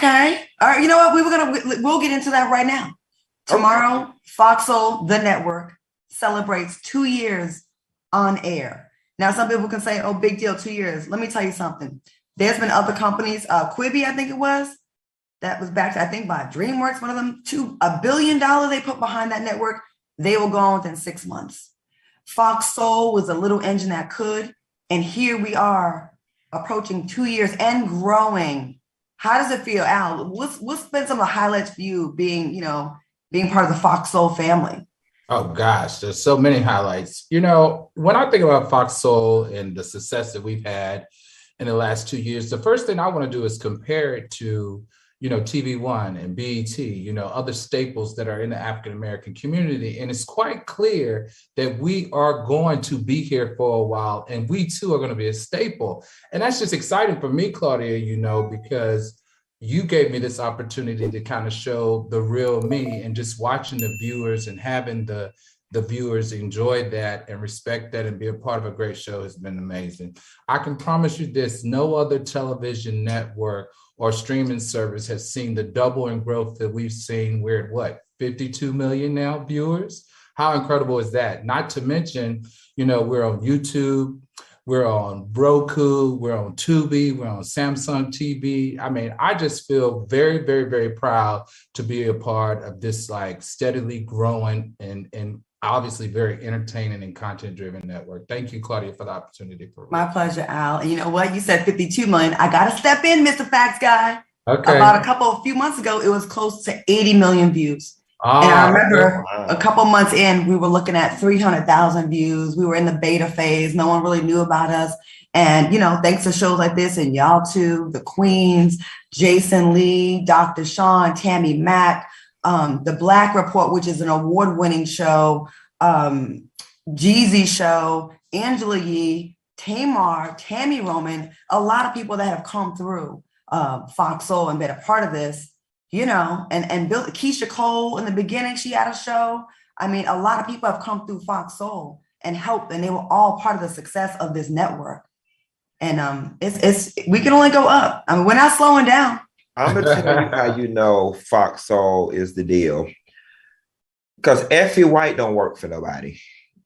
Okay. All right. You know what? We'll get into that right now. Tomorrow, okay. FOXSOUL, the network, celebrates 2 years on air. Now, some people can say, oh, big deal, 2 years. Let me tell you something. There's been other companies, Quibi, I think it was, that was backed, I think, by DreamWorks, one of them, $1 billion they put behind that network. They will go on within 6 months. FOXSOUL was a little engine that could, and here we are approaching 2 years and growing. How does it feel, Al? What's been some of the highlights for you being part of the FOXSOUL family? Oh gosh, there's so many highlights. When I think about FOXSOUL and the success that we've had in the last 2 years, the first thing I want to do is compare it to, TV One and BET, other staples that are in the African-American community. And it's quite clear that we are going to be here for a while, and we too are going to be a staple. And that's just exciting for me, Claudia, because you gave me this opportunity to kind of show the real me, and just watching the viewers and having the viewers enjoy that and respect that and be a part of a great show has been amazing. I can promise you this, no other television network or streaming service has seen the double in growth that we've seen. We're at 52 million now viewers? How incredible is that? Not to mention, we're on YouTube, we're on Roku, we're on Tubi, we're on Samsung TV. I mean, I just feel very, very, very proud to be a part of this steadily growing and obviously very entertaining and content-driven network. Thank you, Claudia, for the opportunity. My pleasure, Al. And you know what? You said 52 million. I got to step in, Mr. Facts Guy. Okay. About a few months ago, it was close to 80 million views. And I remember a couple months in, we were looking at 300,000 views. We were in the beta phase. No one really knew about us. And, thanks to shows like this and y'all too, the Queens, Jason Lee, Dr. Sean, Tammy Mack, The Black Report, which is an award-winning show, Jeezy Show, Angela Yee, Tamar, Tammy Roman, a lot of people that have come through FOXSOUL and been a part of this, and built Keisha Cole in the beginning, she had a show. I mean, a lot of people have come through FOXSOUL and helped, and they were all part of the success of this network. And we can only go up. I mean, we're not slowing down. I'm gonna tell you how FOXSOUL is the deal. Because Effie White don't work for nobody.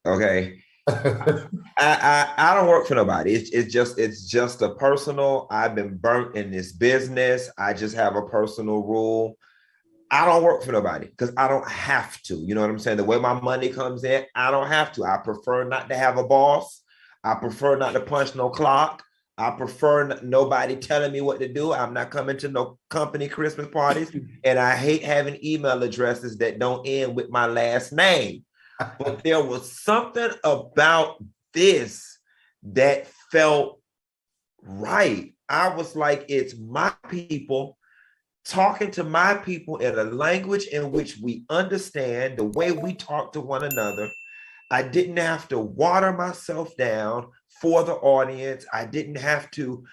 Okay. I don't work for nobody. It's just a personal. I've been burnt in this business. I just have a personal rule. I don't work for nobody because I don't have to. You know what I'm saying? The way my money comes in, I don't have to. I prefer not to have a boss. I prefer not to punch no clock. I prefer nobody telling me what to do. I'm not coming to no company Christmas parties. And I hate having email addresses that don't end with my last name. But there was something about this that felt right. I was like, it's my people talking to my people in a language in which we understand, the way we talk to one another. I didn't have to water myself down for the audience. I didn't have to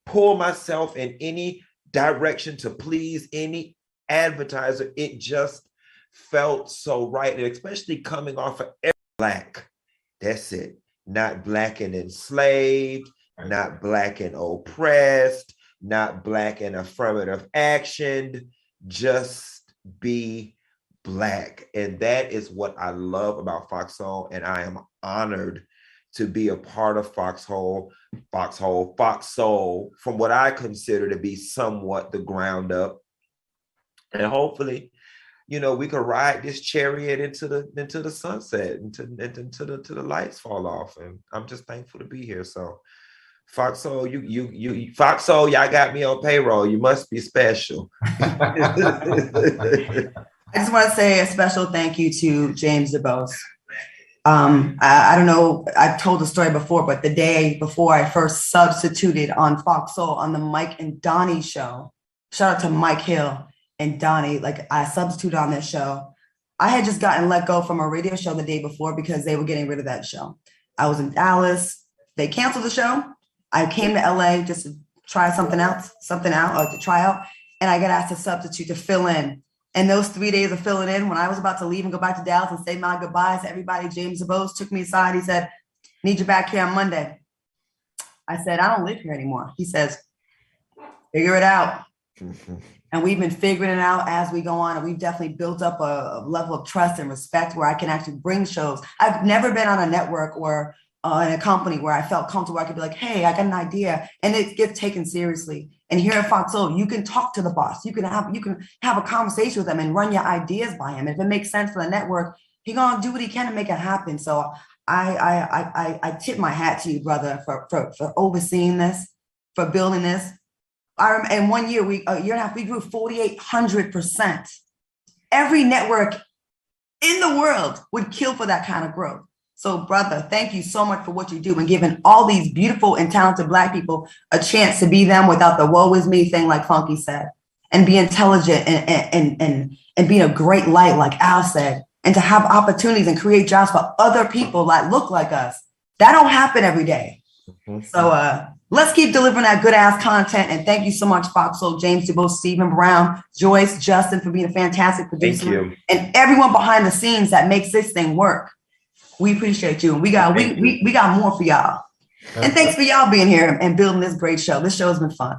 pull myself in any direction to please any advertiser. It just felt so right. And especially coming off of Black. That's it. Not Black and enslaved, not Black and oppressed, not Black and affirmative action, just be Black. And that is what I love about FOXSOUL. And I am honored to be a part of FOXSOUL, from what I consider to be somewhat the ground up. And hopefully, we could ride this chariot into the sunset, until the lights fall off. And I'm just thankful to be here. So FOXSOUL, FOXSOUL, y'all got me on payroll. You must be special. I just want to say a special thank you to James DeBose. I don't know, I've told the story before, but the day before I first substituted on FOXSOUL on the Mike and Donnie show, shout out to Mike Hill and Donnie, I substituted on this show. I had just gotten let go from a radio show the day before because they were getting rid of that show. I was in Dallas. They canceled the show. I came to LA just to try something out, to try out. And I got asked to substitute to fill in. And those 3 days of filling in, when I was about to leave and go back to Dallas and say my goodbyes to everybody, James DeBose took me aside. He said, "Need you back here on Monday." I said, "I don't live here anymore." He says, "Figure it out." And we've been figuring it out as we go on. And we've definitely built up a level of trust and respect where I can actually bring shows. I've never been on a network or in a company where I felt comfortable. I could be like, hey, I got an idea, and it gets taken seriously. And here at FOXSOUL, you can talk to the boss. You can have a conversation with them and run your ideas by him. If it makes sense for the network, he's gonna do what he can to make it happen. So I tip my hat to you, brother, for overseeing this, for building this. In 1 year, a year and a half, we grew 4,800%. Every network in the world would kill for that kind of growth. So, brother, thank you so much for what you do and giving all these beautiful and talented Black people a chance to be them without the woe is me thing, like Funky said, and be intelligent and be a great light, like Al said, and to have opportunities and create jobs for other people that look like us. That don't happen every day. So let's keep delivering that good ass content. And thank you so much, FOXSOUL, James DuBose, Stephen Brown, Joyce, Justin, for being a fantastic producer, and everyone behind the scenes that makes this thing work. We appreciate you. And we got more for y'all. And thanks for y'all being here and building this great show. This show has been fun.